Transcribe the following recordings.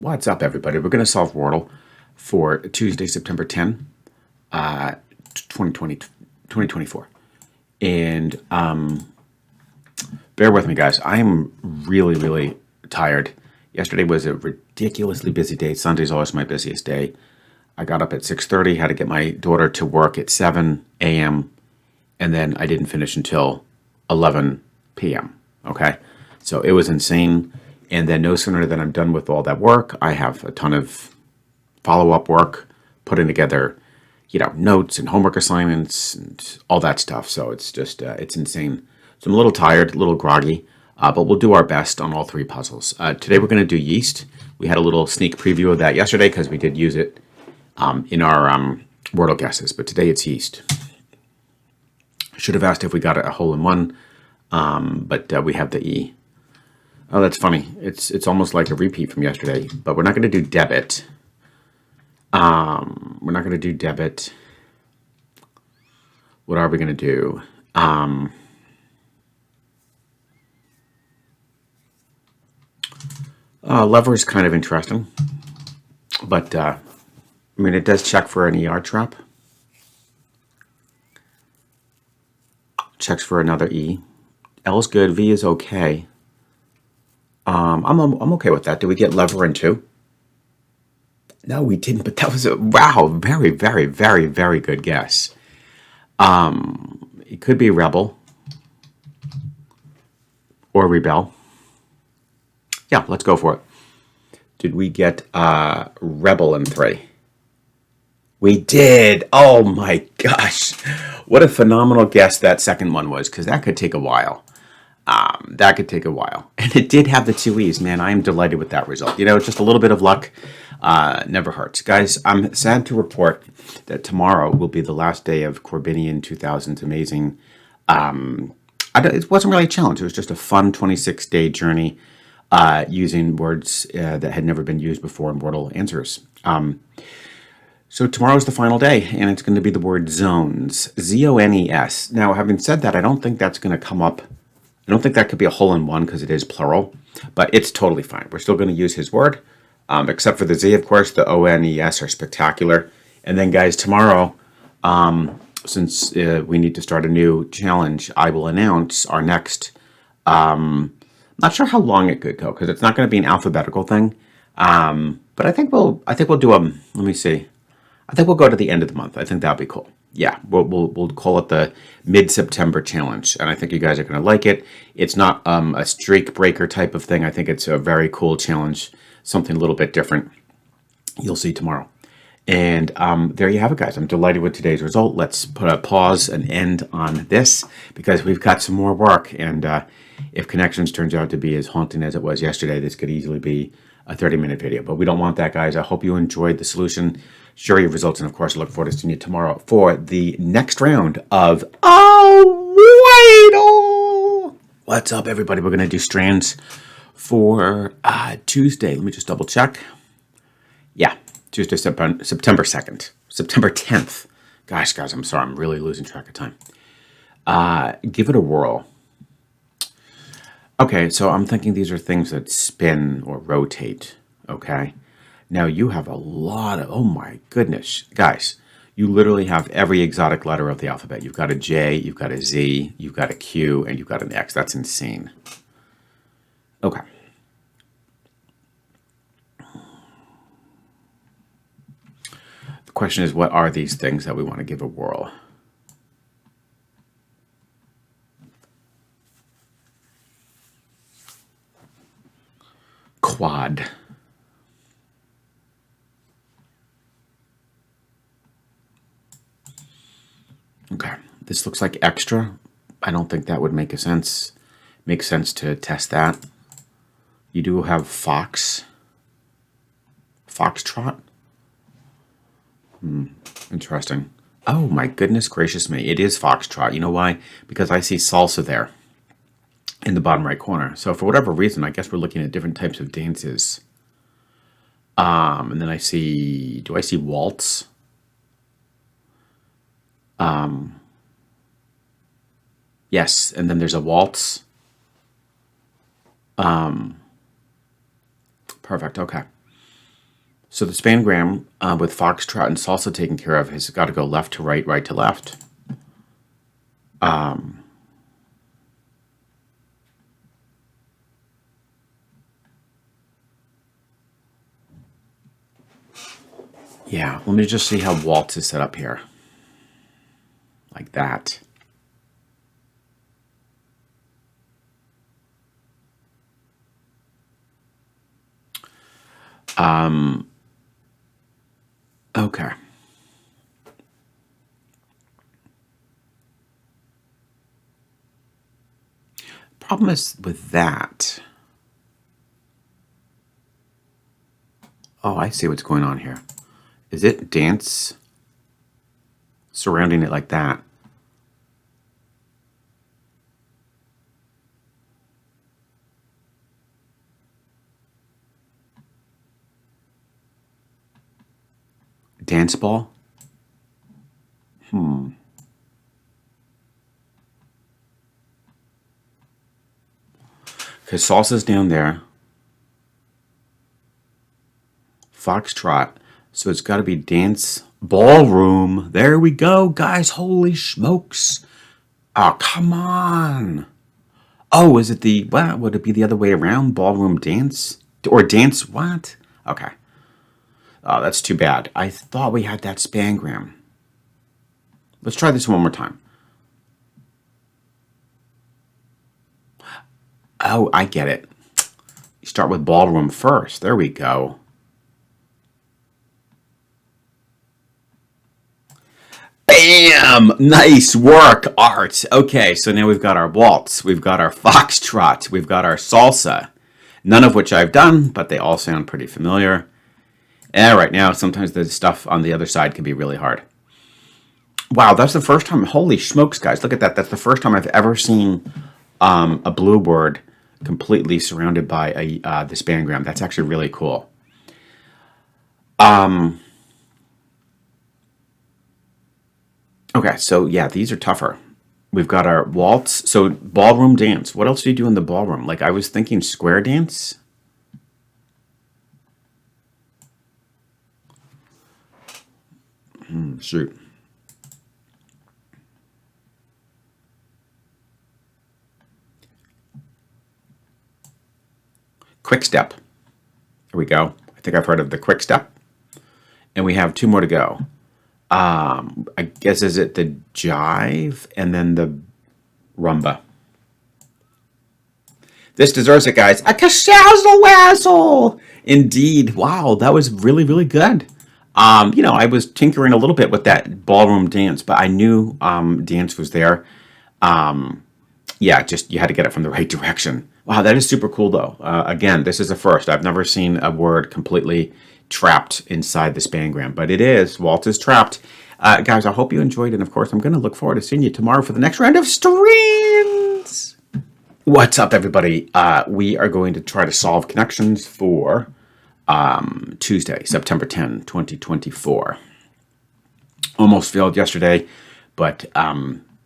What's up, everybody? We're going to solve Wordle for Tuesday, September 10, uh, 2020, 2024. And bear with me, guys. I am really, really tired. Yesterday was a ridiculously busy day. Sunday's always my busiest day. I got up at 6:30, had to get my daughter to work at 7 a.m., and then I didn't finish until 11 p.m., okay? So it was insane. And then no sooner than I'm done with all that work, I have a ton of follow-up work, putting together, notes and homework assignments and all that stuff. So it's just, it's insane. So I'm a little tired, a little groggy, but we'll do our best on all three puzzles. Today we're going to do yeast. We had a little sneak preview of that yesterday because we did use it in our Wordle guesses, but today it's yeast. Should have asked if we got a hole in one, but we have the E. Oh, that's funny. It's almost like a repeat from yesterday, but we're not going to do debit. We're not going to do debit. What are we going to do? Lever is kind of interesting, but I mean, it does check for an ER trap. Checks for another E. L is good. V is okay. I'm okay with that. Did we get lever in two? No, we didn't, but that was a wow, very, very, very, very good guess. It could be rebel or rebel. Yeah, let's go for it. Did we get rebel in three? We did. Oh my gosh. What a phenomenal guess that second one was, because that could take a while. That could take a while. And it did have the two E's. Man, I am delighted with that result. Just a little bit of luck never hurts. Guys, I'm sad to report that tomorrow will be the last day of Corbinian 2000's amazing. It wasn't really a challenge. It was just a fun 26-day journey using words that had never been used before in Wordle answers. So tomorrow's the final day, and it's going to be the word zones. Z-O-N-E-S. Now, having said that, I don't think that's going to come up. I don't think that could be a hole in one because it is plural, but it's totally fine. We're still going to use his word, except for the Z, of course. The O-N-E-S are spectacular. And then, guys, tomorrow, since we need to start a new challenge, I will announce our next. Not sure how long it could go because it's not going to be an alphabetical thing. But I think we'll do let me see. I think we'll go to the end of the month. I think that'll be cool. Yeah, we'll call it the mid-September challenge, and I think you guys are going to like it. It's not a streak breaker type of thing. I think it's a very cool challenge, something a little bit different. You'll see tomorrow. And there you have it, guys. I'm delighted with today's result. Let's put a pause and end on this because we've got some more work. And if Connections turns out to be as haunting as it was yesterday, this could easily be a 30-minute video. But we don't want that, guys. I hope you enjoyed the solution. Share your results, and of course, I look forward to seeing you tomorrow for the next round of Wordle. What's up, everybody? We're going to do Strands for Tuesday. Let me just double check. Yeah, Tuesday, September 2nd, September 10th. Gosh, guys, I'm sorry. I'm really losing track of time. Give it a whirl. Okay, so I'm thinking these are things that spin or rotate, okay? Now, you have a lot of, oh my goodness. Guys, you literally have every exotic letter of the alphabet. You've got a J, you've got a Z, you've got a Q, and you've got an X. That's insane. Okay. The question is, what are these things that we want to give a whirl? Quad. Okay, this looks like extra. I don't think that would make sense to test that. You do have fox. Foxtrot? Interesting. Oh my goodness gracious me. It is foxtrot. You know why? Because I see salsa there in the bottom right corner. So for whatever reason, I guess we're looking at different types of dances. And then do I see waltz? Yes, and then there's a waltz. Perfect, okay. So the spangram with foxtrot and salsa taken care of has got to go left to right, right to left. Yeah, let me just see how waltz is set up here. Like that. Okay. Problem is with that. Oh, I see what's going on here. Is it dance surrounding it like that? Dance ball? Because salsa's down there. Foxtrot. So it's got to be dance ballroom. There we go, guys. Holy smokes. Oh, come on. Oh, is it the, what? Would it be the other way around? Ballroom dance? Or dance what? Okay. Oh, that's too bad. I thought we had that spangram. Let's try this one more time. Oh, I get it. You start with ballroom first. There we go. Bam! Nice work, Art. Okay, so now we've got our waltz, we've got our foxtrot, we've got our salsa. None of which I've done, but they all sound pretty familiar. And right now, sometimes the stuff on the other side can be really hard. Wow, that's the first time. Holy smokes, guys. Look at that. That's the first time I've ever seen a blue word completely surrounded by the spangram. That's actually really cool. Okay, so yeah, these are tougher. We've got our waltz. So ballroom dance. What else do you do in the ballroom? Like I was thinking square dance. Shoot. Quick step. Here we go. I think I've heard of the quick step. And we have two more to go. I guess is it the jive and then the rumba. This deserves it, guys. A cashazzle wazzle. Indeed. Wow, that was really, really good. I was tinkering a little bit with that ballroom dance, but I knew dance was there. Yeah, just you had to get it from the right direction. Wow, that is super cool, though. Again, this is a first. I've never seen a word completely trapped inside the spangram, but it is. Walt is trapped. Guys, I hope you enjoyed, and of course, I'm going to look forward to seeing you tomorrow for the next round of Strands. What's up, everybody? We are going to try to solve connections for Tuesday, September 10, 2024. Almost failed yesterday, but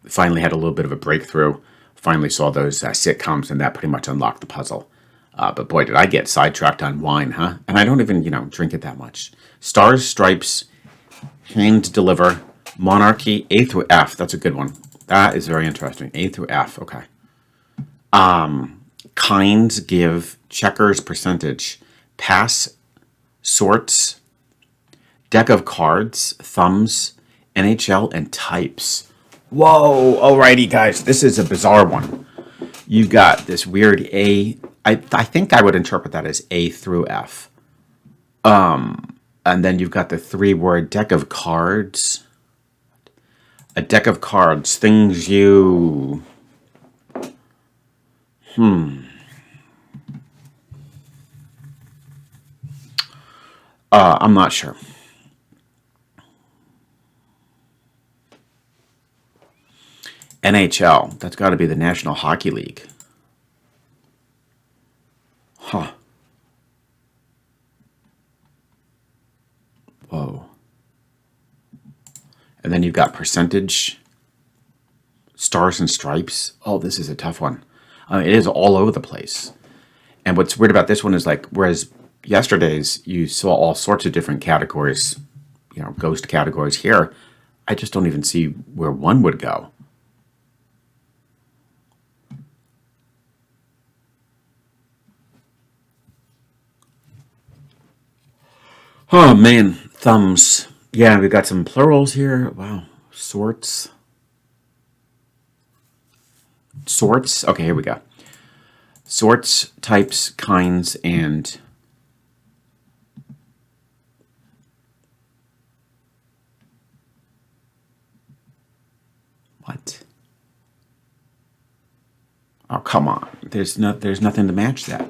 finally had a little bit of a breakthrough. Finally saw those sitcoms, and that pretty much unlocked the puzzle. But boy, did I get sidetracked on wine, huh? And I don't even, drink it that much. Stars, stripes, hand deliver, monarchy, A through F. That's a good one. That is very interesting. A through F, okay. Kinds, give, checkers, percentage, pass, sorts, deck of cards, thumbs, NHL, and types. Whoa, alrighty, guys. This is a bizarre one. You got this weird A. I think I would interpret that as A through F. And then you've got the three-word deck of cards. A deck of cards, things you... I'm not sure. NHL, that's got to be the National Hockey League. Huh. Whoa. And then you've got percentage, stars and stripes. Oh, this is a tough one. It is all over the place. And what's weird about this one is like, whereas yesterday's, you saw all sorts of different categories, ghost categories. Here, I just don't even see where one would go. Oh man, thumbs. Yeah, we've got some plurals here. Wow. Sorts. Sorts. Okay, here we go. Sorts, types, kinds, and what? Oh, come on. There's nothing to match that.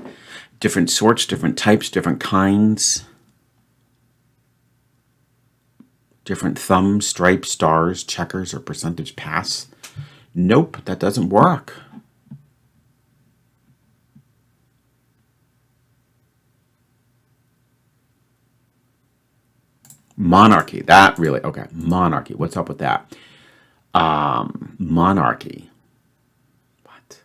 Different sorts, different types, different kinds. Different thumbs, stripes, stars, checkers, or percentage pass. Nope, that doesn't work. Monarchy. That really, okay. Monarchy. What's up with that? Monarchy. What?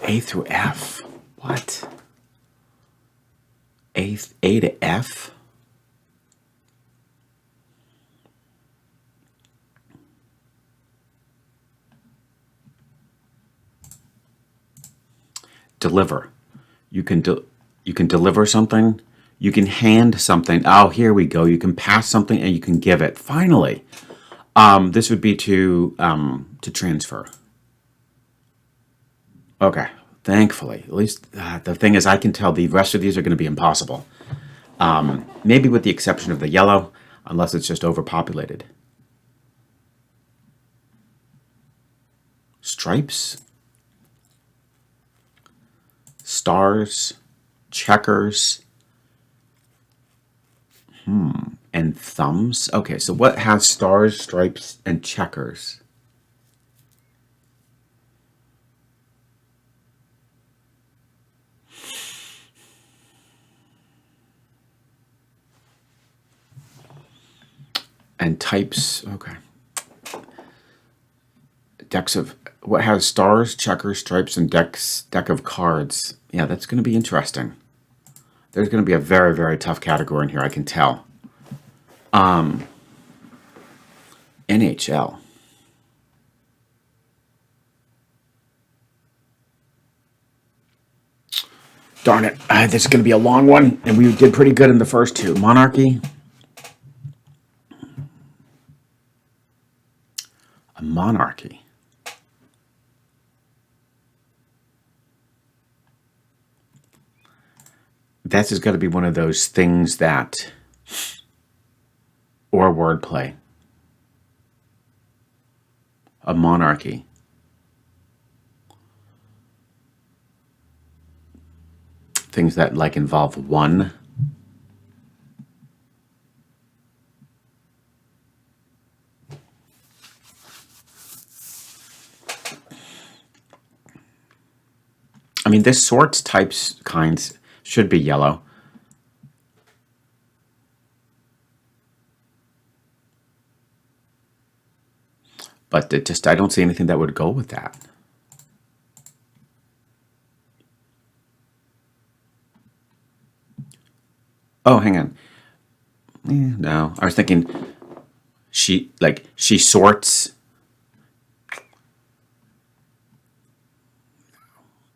A through F. What? A to F? Deliver. You can deliver something. You can hand something. Oh, here we go. You can pass something and you can give it. Finally, this would be to transfer. Okay, thankfully. At least the thing is, I can tell the rest of these are going to be impossible. Maybe with the exception of the yellow, unless it's just overpopulated. Stripes, stars, checkers, and thumbs. Okay, so what has stars, stripes, and checkers? And types, okay. Decks of, what has stars, checkers, stripes, and deck of cards? Yeah, that's going to be interesting. There's going to be a very, very tough category in here, I can tell. NHL. Darn it, this is going to be a long one, and we did pretty good in the first two. Monarchy. A monarchy. This is going to be one of those things that, or wordplay. A monarchy. Things that like involve one. I mean, this sorts, types, kinds should be yellow. But it just, I don't see anything that would go with that. Oh, hang on. No, I was thinking she sorts.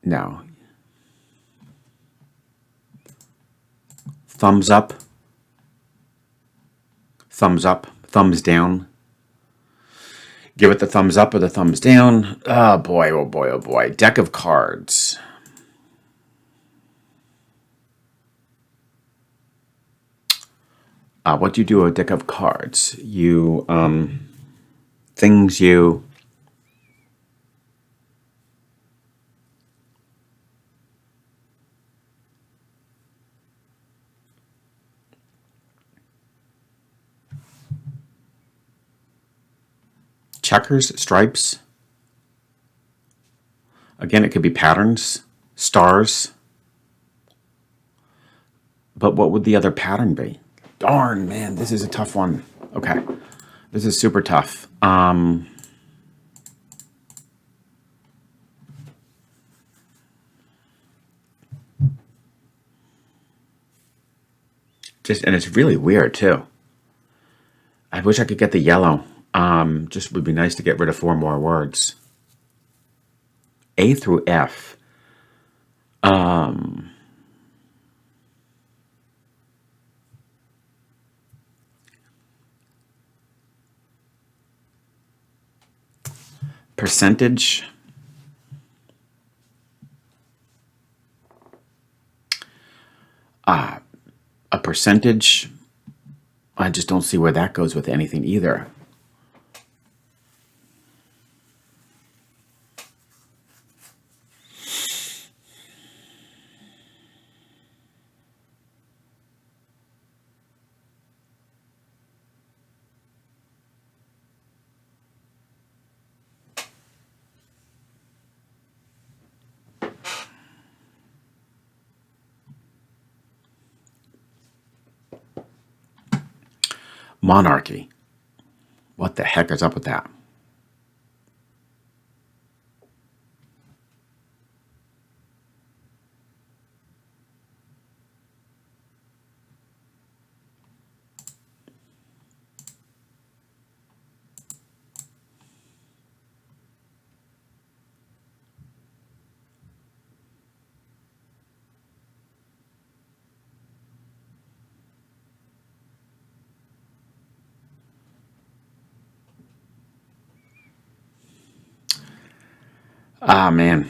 No. Thumbs up. Thumbs up. Thumbs down. Give it the thumbs up or the thumbs down. Oh boy, oh boy, oh boy. Deck of cards. What do you do with a deck of cards? You, things you... Checkers, stripes. Again, it could be patterns, stars. But what would the other pattern be? Darn, man, this is a tough one. Okay, this is super tough. And it's really weird too. I wish I could get the yellow. Just would be nice to get rid of 4 more words. A through F. Percentage. A percentage. I just don't see where that goes with anything either. Monarchy. What the heck is up with that? Ah, man.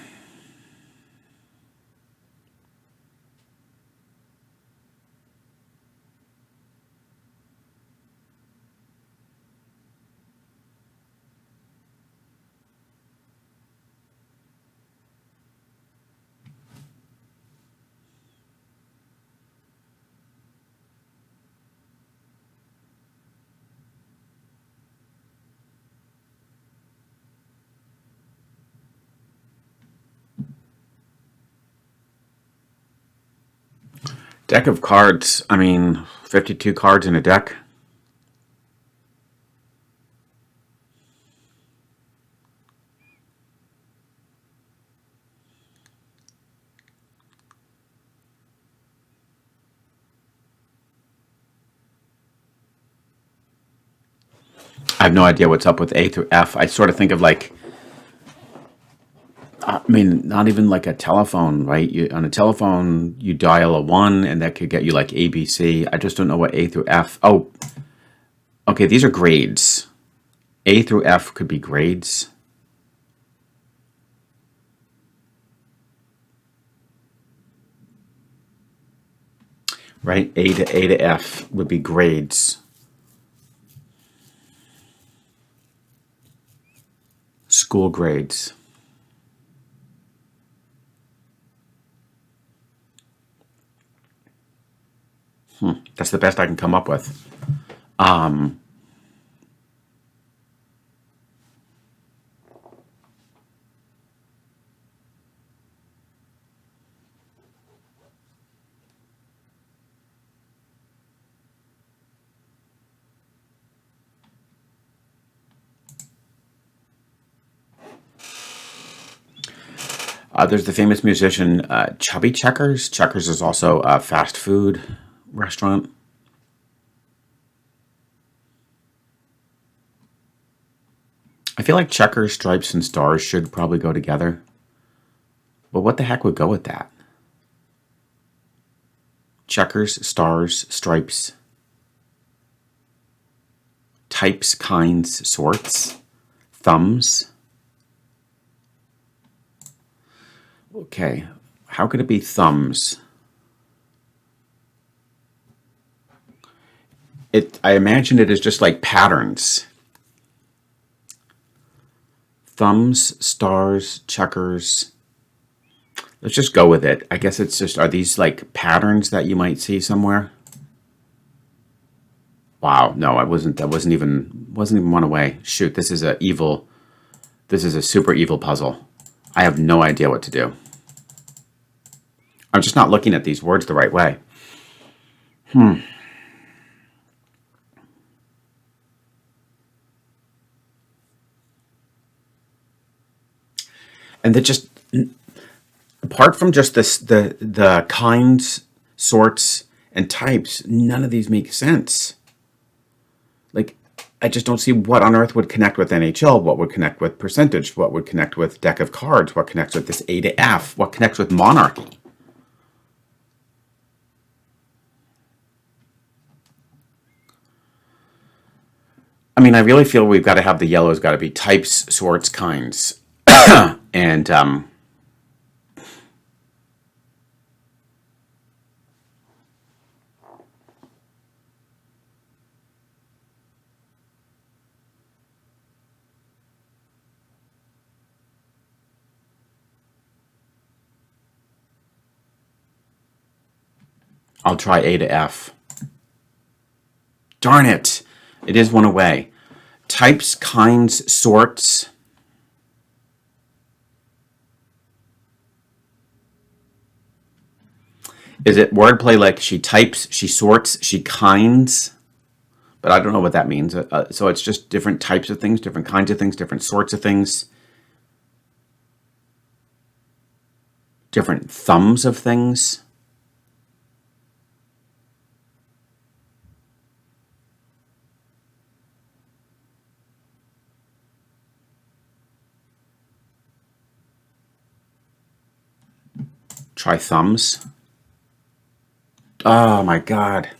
Deck of cards. I mean, 52 cards in a deck. I have no idea what's up with A through F. I sort of think of like, I mean, not even like a telephone, right? On a telephone, you dial a 1 and that could get you like ABC. I just don't know what A through F. Oh, okay, these are grades. A through F could be grades. Right? A to F would be grades. School grades. That's the best I can come up with. There's the famous musician Chubby Checkers. Checkers is also a fast food restaurant. I feel like checkers, stripes, and stars should probably go together. But what the heck would go with that? Checkers, stars, stripes. Types, kinds, sorts. Thumbs. Okay, how could it be thumbs? I imagine it is just like patterns. Thumbs, stars, checkers. Let's just go with it. I guess it's just, are these like patterns that you might see somewhere? Wow, no, that wasn't even one away. Shoot, this is a super evil puzzle. I have no idea what to do. I'm just not looking at these words the right way. And that just, apart from just this, the kinds, sorts, and types, none of these make sense. Like, I just don't see what on earth would connect with NHL, what would connect with percentage, what would connect with deck of cards, what connects with this A to F, what connects with monarchy. I mean, I really feel we've got to have the yellow's got to be types, sorts, kinds. And I'll try A to F. Darn it. It is one away. Types, kinds, sorts. Is it wordplay like she types, she sorts, she kinds? But I don't know what that means. So it's just different types of things, different kinds of things, different sorts of things, different thumbs of things. Try thumbs. Oh my God.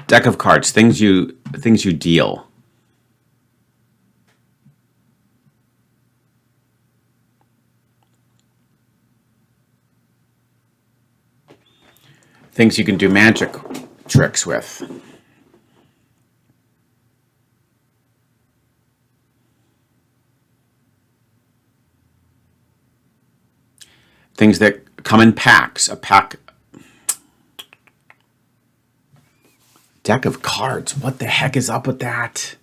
Deck of cards, things you deal. Things you can do magic tricks with. Things that come in packs. A pack. Deck of cards. What the heck is up with that?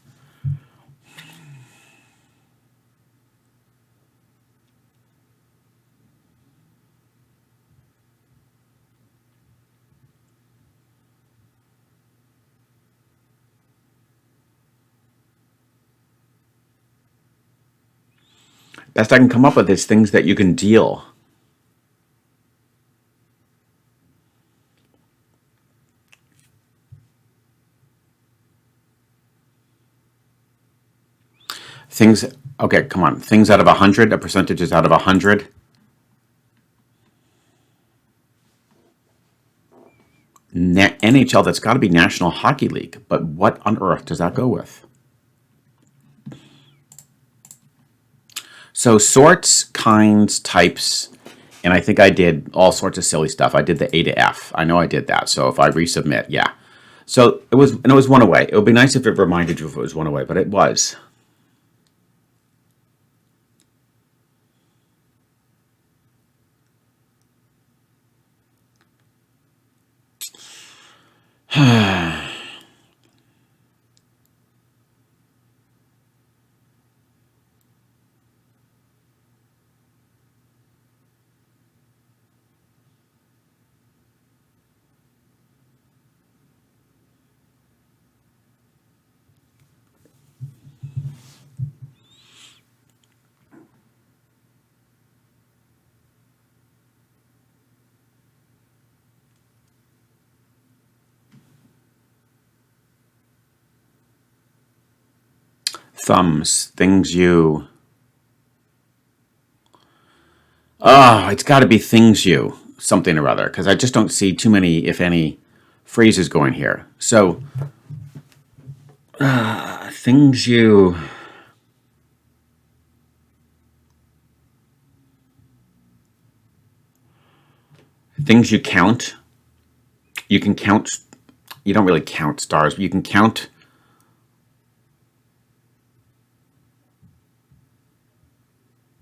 Best I can come up with is things that you can deal. Things, okay, come on. Things out of 100, a percentage is out of 100. NHL, that's got to be National Hockey League. But what on earth does that go with? So sorts, kinds, types, and I think I did all sorts of silly stuff. I did the A to F. I know I did that. So if I resubmit, yeah. So it was one away. It would be nice if it reminded you if it was one away, but it was. Thumbs, things you... Oh, it's got to be things you, something or other, because I just don't see too many, if any, phrases going here. So, things you... Things you count. You can count... You don't really count stars, but you can count...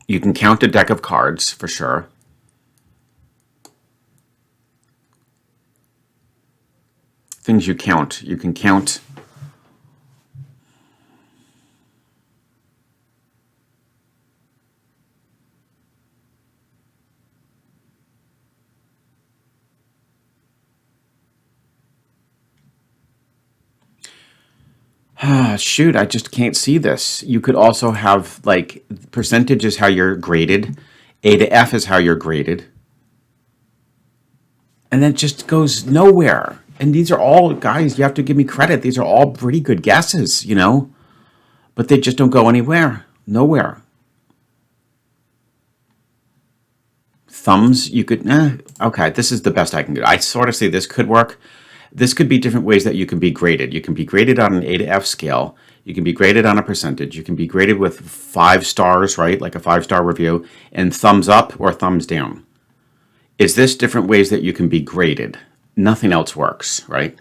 You can count a deck of cards, for sure. Things you count. You can count... Shoot, I just can't see this. You could also have, like, percentage is how you're graded. A to F is how you're graded. And then it just goes nowhere. And these are all, guys, you have to give me credit. These are all pretty good guesses, you know? But they just don't go anywhere. Nowhere. Thumbs, you could, okay, this is the best I can do. I sort of see this could work. This could be different ways that you can be graded. You can be graded on an A to F scale. You can be graded on a percentage. You can be graded with 5 stars, right? Like a 5-star review, and thumbs up or thumbs down. Is this different ways that you can be graded? Nothing else works, right?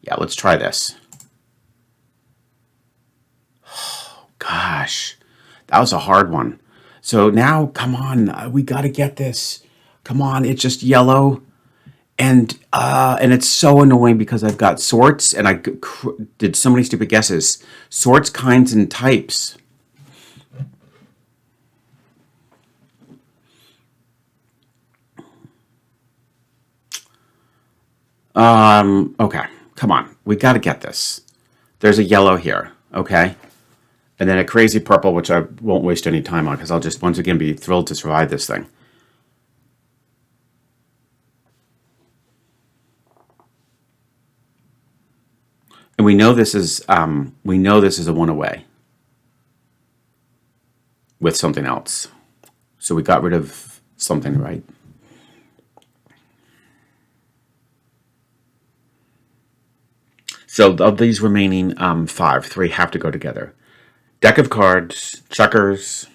Yeah, let's try this. Oh, gosh, that was a hard one. So now, come on, we got to get this. Come on, it's just yellow. And it's so annoying because I've got sorts and I did so many stupid guesses. Sorts, kinds, and types. Okay, come on. We got to get this. There's a yellow here, okay? And then a crazy purple, which I won't waste any time on because I'll just once again be thrilled to survive this thing. And we know this is a one away with something else. So we got rid of something, right? So of these remaining 5, 3 have to go together. Deck of cards, checkers.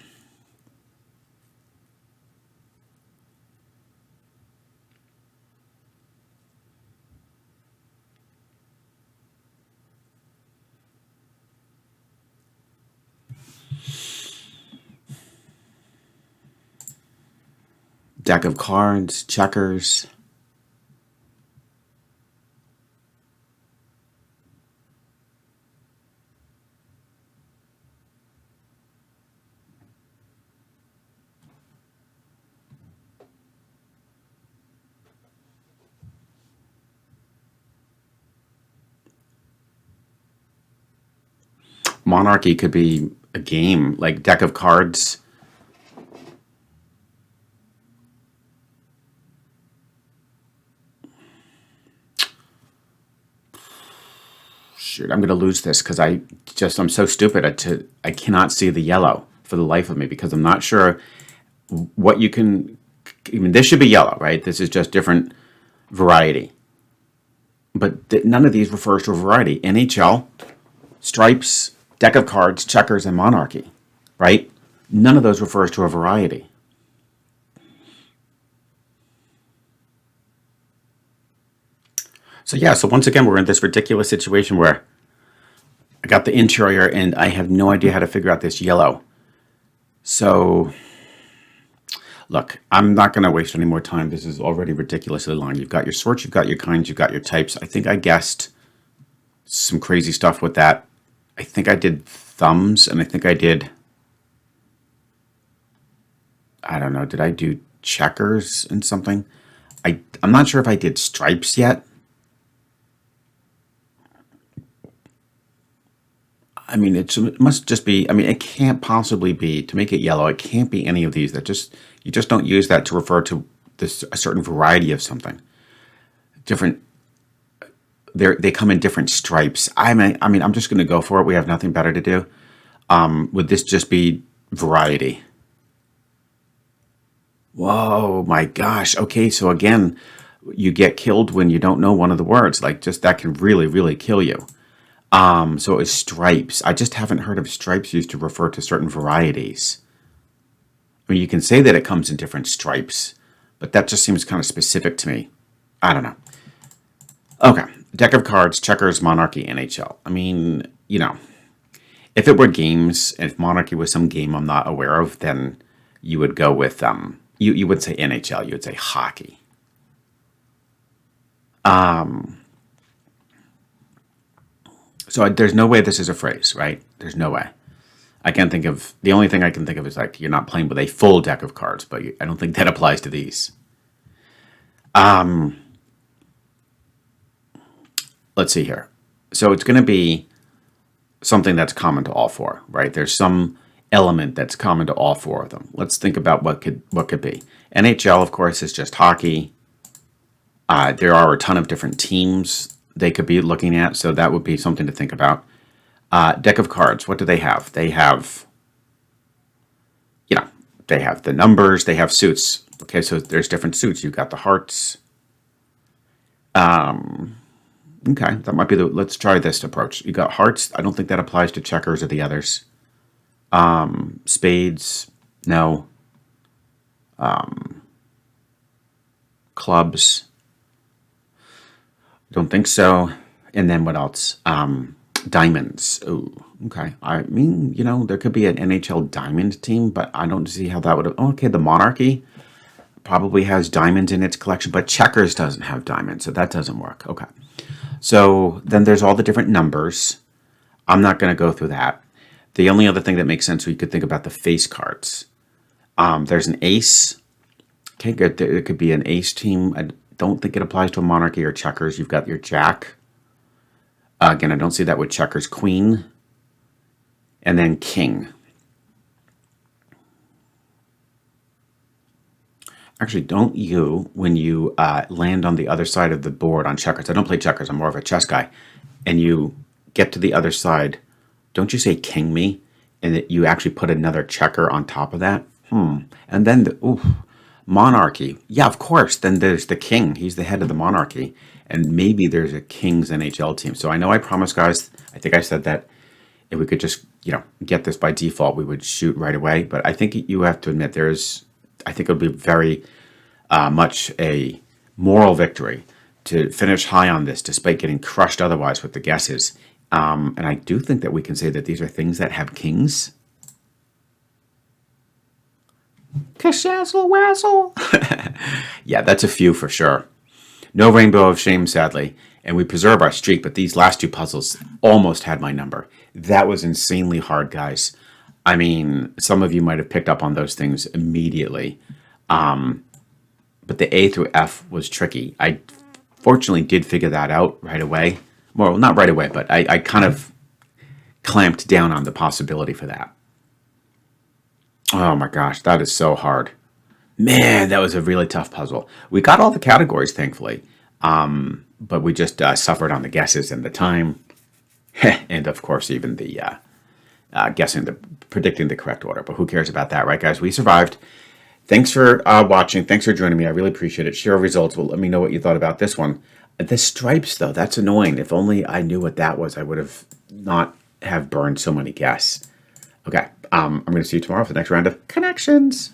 Deck of cards, checkers. Monarchy could be a game, like deck of cards. Shoot, I'm going to lose this because I'm so stupid. I cannot see the yellow for the life of me because I'm not sure what you can. I mean, this should be yellow, right? This is just different variety. But none of these refers to a variety. NHL, stripes, deck of cards, checkers, and monarchy, right? None of those refers to a variety. So yeah, so once again, we're in this ridiculous situation where I got the interior and I have no idea how to figure out this yellow. So, look, I'm not going to waste any more time. This is already ridiculously long. You've got your sorts, you've got your kinds, you've got your types. I think I guessed some crazy stuff with that. I think I did thumbs, and I think I did, I don't know, did I do checkers and something? I'm not sure if I did stripes yet. I mean, it must just be, I mean, it can't possibly be, to make it yellow, it can't be any of these. You just don't use that to refer to a certain variety of something. Different, they come in different stripes. I mean, I'm just going to go for it. We have nothing better to do. Would this just be variety? Whoa, my gosh. Okay, so again, you get killed when you don't know one of the words. Like, just that can really, really kill you. So it's stripes. I just haven't heard of stripes used to refer to certain varieties. I mean, you can say that it comes in different stripes, but that just seems kind of specific to me. I don't know. Okay, deck of cards, checkers, monarchy, NHL. I mean, if it were games, and if monarchy was some game I'm not aware of, then you would go with you would say NHL, you would say hockey. So there's no way this is a phrase, right? There's no way. I can't think of, the only thing I can think of is like you're not playing with a full deck of cards, but I don't think that applies to these. Let's see here. So it's going to be something that's common to all four, right? There's some element that's common to all four of them. Let's think about what could be. NHL, of course, is just hockey. There are a ton of different teams they could be looking at, so that would be something to think about. Deck of cards, what do they have? They have, they have the numbers, they have suits. Okay, so there's different suits. You've got the hearts. Okay, that might be let's try this approach. You got hearts. I don't think that applies to checkers or the others. Spades, no. Clubs, don't think so. And then what else? Diamonds. Oh, okay. I mean, there could be an NHL diamond team, but I don't see how that would. Okay, the monarchy probably has diamonds in its collection, but checkers doesn't have diamonds, so that doesn't work. Okay. So then there's all the different numbers. I'm not going to go through that. The only other thing that makes sense, we could think about the face cards. There's an ace. Okay, good. It could be an ace team. I don't think it applies to a monarchy or checkers. You've got your jack. Again, I don't see that with checkers. Queen. And then king. Actually, don't you, when you land on the other side of the board on checkers, I don't play checkers, I'm more of a chess guy, and you get to the other side, don't you say king me? And that you actually put another checker on top of that? And then, monarchy. Yeah, of course. Then there's the king. He's the head of the monarchy. And maybe there's a Kings NHL team. So I know I promised, guys, I think I said that if we could just, get this by default, we would shoot right away. But I think you have to admit I think it would be very much a moral victory to finish high on this, despite getting crushed otherwise with the guesses. And I do think that we can say that these are things that have kings. Kashazzle wazzle. Yeah, that's a few for sure. No rainbow of shame, sadly. And we preserve our streak, but these last two puzzles almost had my number. That was insanely hard, guys. I mean, some of you might have picked up on those things immediately. But the A through F was tricky. I fortunately did figure that out right away. Well, not right away, but I kind of clamped down on the possibility for that. Oh my gosh, that is so hard. Man, that was a really tough puzzle. We got all the categories, thankfully. But we just suffered on the guesses and the time. And of course, even the predicting the correct order. But who cares about that, right, guys? We survived. Thanks for watching. Thanks for joining me. I really appreciate it. Share results. Well, let me know what you thought about this one. The stripes, though, that's annoying. If only I knew what that was, I would have not have burned so many guests. Okay, I'm going to see you tomorrow for the next round of Connections.